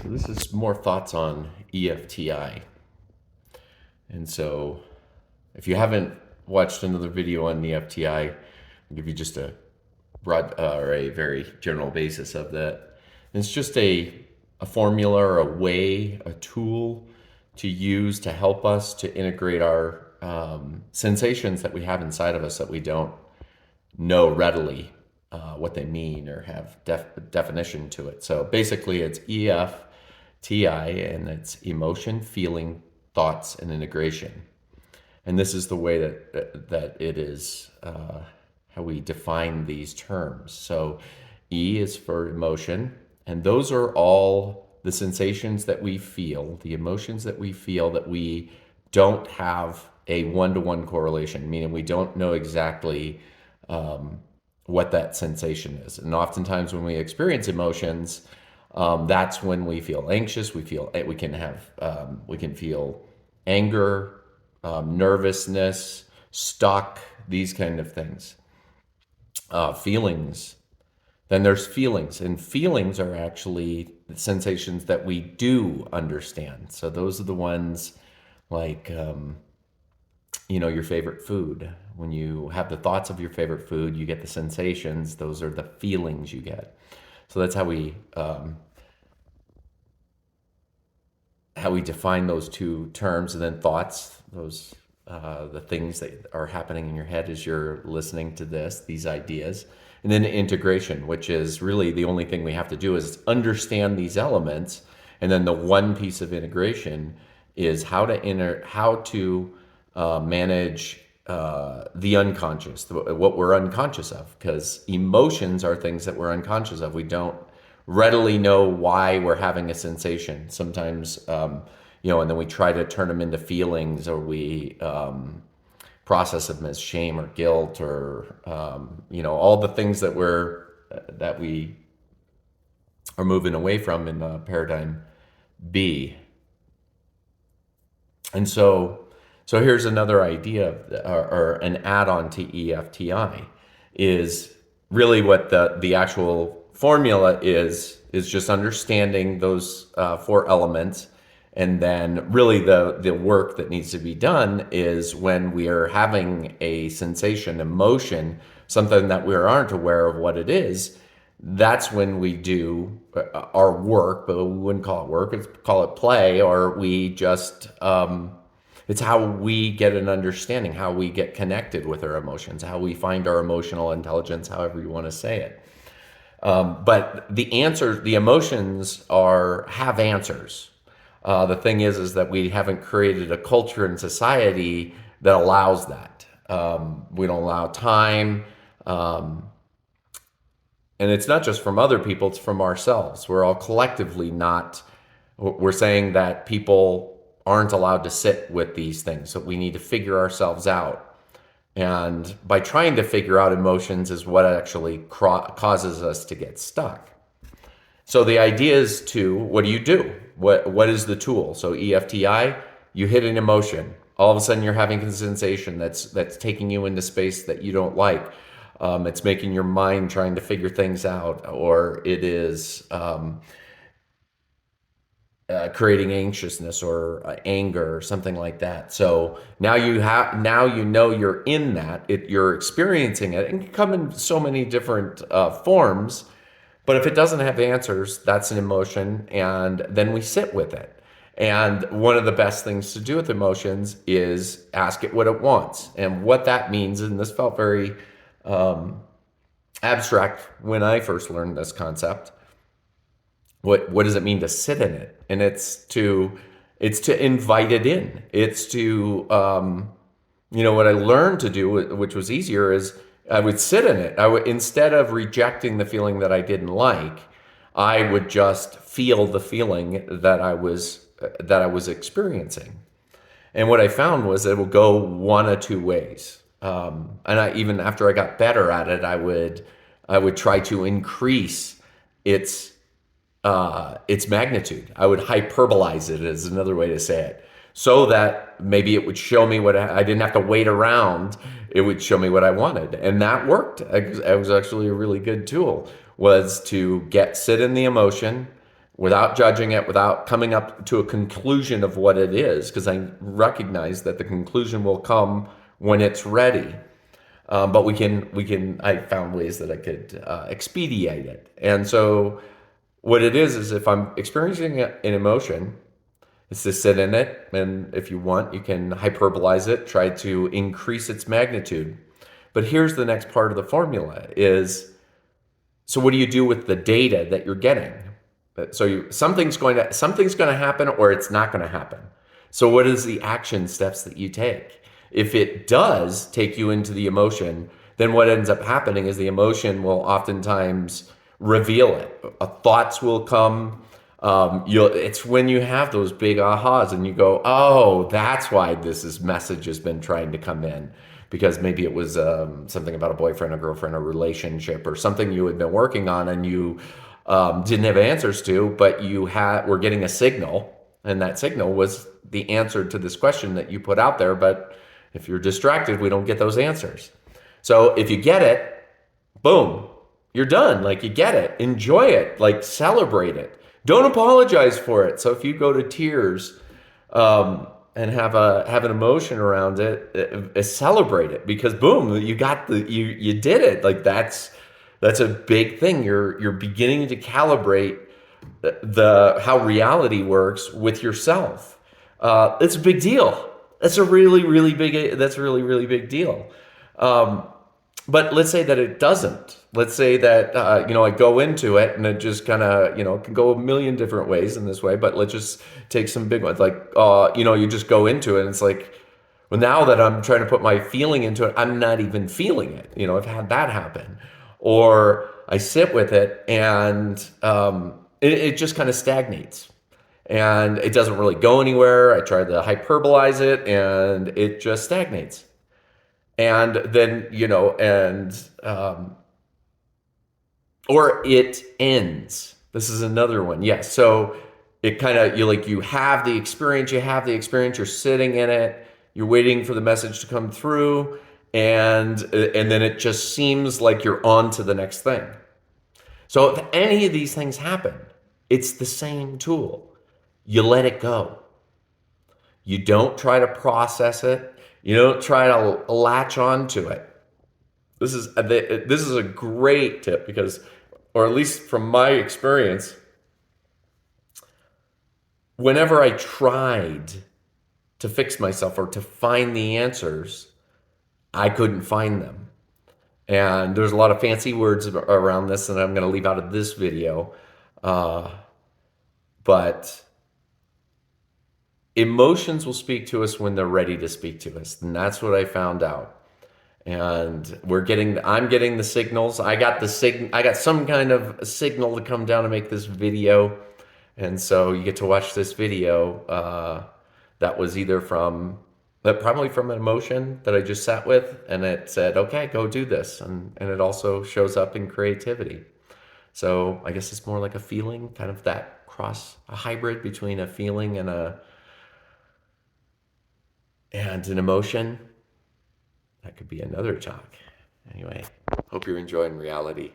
So this is more thoughts on EFTI. And so if you haven't watched another video on EFTI, I'll give you just a broad or a very general basis of that. And it's just a formula or a way, a tool to use to help us to integrate our sensations that we have inside of us that we don't know readily what they mean or have definition to it. So basically, it's EFTI, and it's emotion, feeling, thoughts, and integration. And this is the way that it is how we define these terms. So E is for emotion, and those are all the sensations that we feel, the emotions that we feel that we don't have a one-to-one correlation, meaning we don't know exactly what that sensation is. And oftentimes when we experience emotions, that's when we feel anxious. We can feel anger, nervousness, stuck, these kind of things. Feelings. Then there's feelings, and feelings are actually sensations that we do understand. So those are the ones like your favorite food. When you have the thoughts of your favorite food, you get the sensations. Those are the feelings you get. So that's how we define those two terms. And then thoughts, those the things that are happening in your head as you're listening to these ideas. And then integration, which is really the only thing we have to do is understand these elements. And then the one piece of integration is how to manage the unconscious, what we're unconscious of, because emotions are things that we're unconscious of. We don't readily know why we're having a sensation. Sometimes, and then we try to turn them into feelings, or we process them as shame or guilt, or all the things that we are moving away from in paradigm B. And so here's another idea, or an add-on to EFTI, is really what the actual formula is just understanding those four elements. And then really the work that needs to be done is when we are having a sensation, emotion, something that we aren't aware of what it is, that's when we do our work, but we wouldn't call it work, it's call it play, or we just it's how we get an understanding, how we get connected with our emotions, how we find our emotional intelligence, however you want to say it. But the emotions have answers. The thing is that we haven't created a culture and society that allows that. We don't allow time. And it's not just from other people, it's from ourselves. We're all collectively we're saying that people aren't allowed to sit with these things. So we need to figure ourselves out. And by trying to figure out emotions is what actually causes us to get stuck. So the idea is what do you do? What is the tool? So EFTI, you hit an emotion. All of a sudden you're having a sensation that's taking you into space that you don't like. It's making your mind trying to figure things out, or it is creating anxiousness or anger or something like that. So now you know you're in that. You're experiencing it. It can come in so many different forms. But if it doesn't have answers, that's an emotion, and then we sit with it. And one of the best things to do with emotions is ask it what it wants. And what that means, and this felt very abstract when I first learned this concept. What does it mean to sit in it? And it's to invite it in. It's to what I learned to do, which was easier, is I would sit in it. Instead of rejecting the feeling that I didn't like, I would just feel the feeling that I was experiencing. And what I found was it would go one of two ways. And even after I got better at it, I would try to increase its magnitude. I would hyperbolize it, is another way to say it, so that maybe it would show me what I didn't have to wait around. It would show me what I wanted. And that worked. It was actually a really good tool, was to sit in the emotion, without judging it, without coming up to a conclusion of what it is, because I recognize that the conclusion will come when it's ready. But I found ways that I could expedite it. And so what it is if I'm experiencing an emotion, it's to sit in it. And if you want, you can hyperbolize it, try to increase its magnitude. But here's the next part of the formula is, so what do you do with the data that you're getting? So something's going to happen or it's not going to happen. So what is the action steps that you take? If it does take you into the emotion, then what ends up happening is the emotion will oftentimes reveal it. Thoughts will come. It's when you have those big ahas and you go, oh, that's why message has been trying to come in, because maybe it was something about a boyfriend, a girlfriend, a relationship, or something you had been working on and you didn't have answers to, but were getting a signal, and that signal was the answer to this question that you put out there. But if you're distracted, we don't get those answers. So if you get it, boom, you're done. Like, you get it, enjoy it, like, celebrate it. Don't apologize for it. So if you go to tears and have an emotion around it, celebrate it, because boom, you did it. Like, that's a big thing. You're beginning to calibrate how reality works with yourself. It's a big deal. That's a really, really big deal. But let's say that it doesn't. Let's say that, I go into it and it just kind of, can go a million different ways in this way, but let's just take some big ones. Like, you just go into it and it's like, well, now that I'm trying to put my feeling into it, I'm not even feeling it. I've had that happen. Or I sit with it and it just kind of stagnates. And it doesn't really go anywhere. I try to hyperbolize it and it just stagnates. And then, or it ends. This is another one. Yes. So it kind of, you have the experience, you're sitting in it, you're waiting for the message to come through, and then it just seems like you're on to the next thing. So if any of these things happen, it's the same tool. You let it go. You don't try to process it. You don't try to latch onto it. This is a great tip because, or at least from my experience, whenever I tried to fix myself or to find the answers, I couldn't find them. And there's a lot of fancy words around this that I'm going to leave out of this video. But emotions will speak to us when they're ready to speak to us. And that's what I found out. And I'm getting the signals. I got some kind of signal to come down and make this video. And so you get to watch this video that was probably from an emotion that I just sat with, and it said, okay, go do this. And it also shows up in creativity. So I guess it's more like a feeling, kind of a hybrid between a feeling and an emotion. That could be another talk. Anyway, hope you're enjoying reality.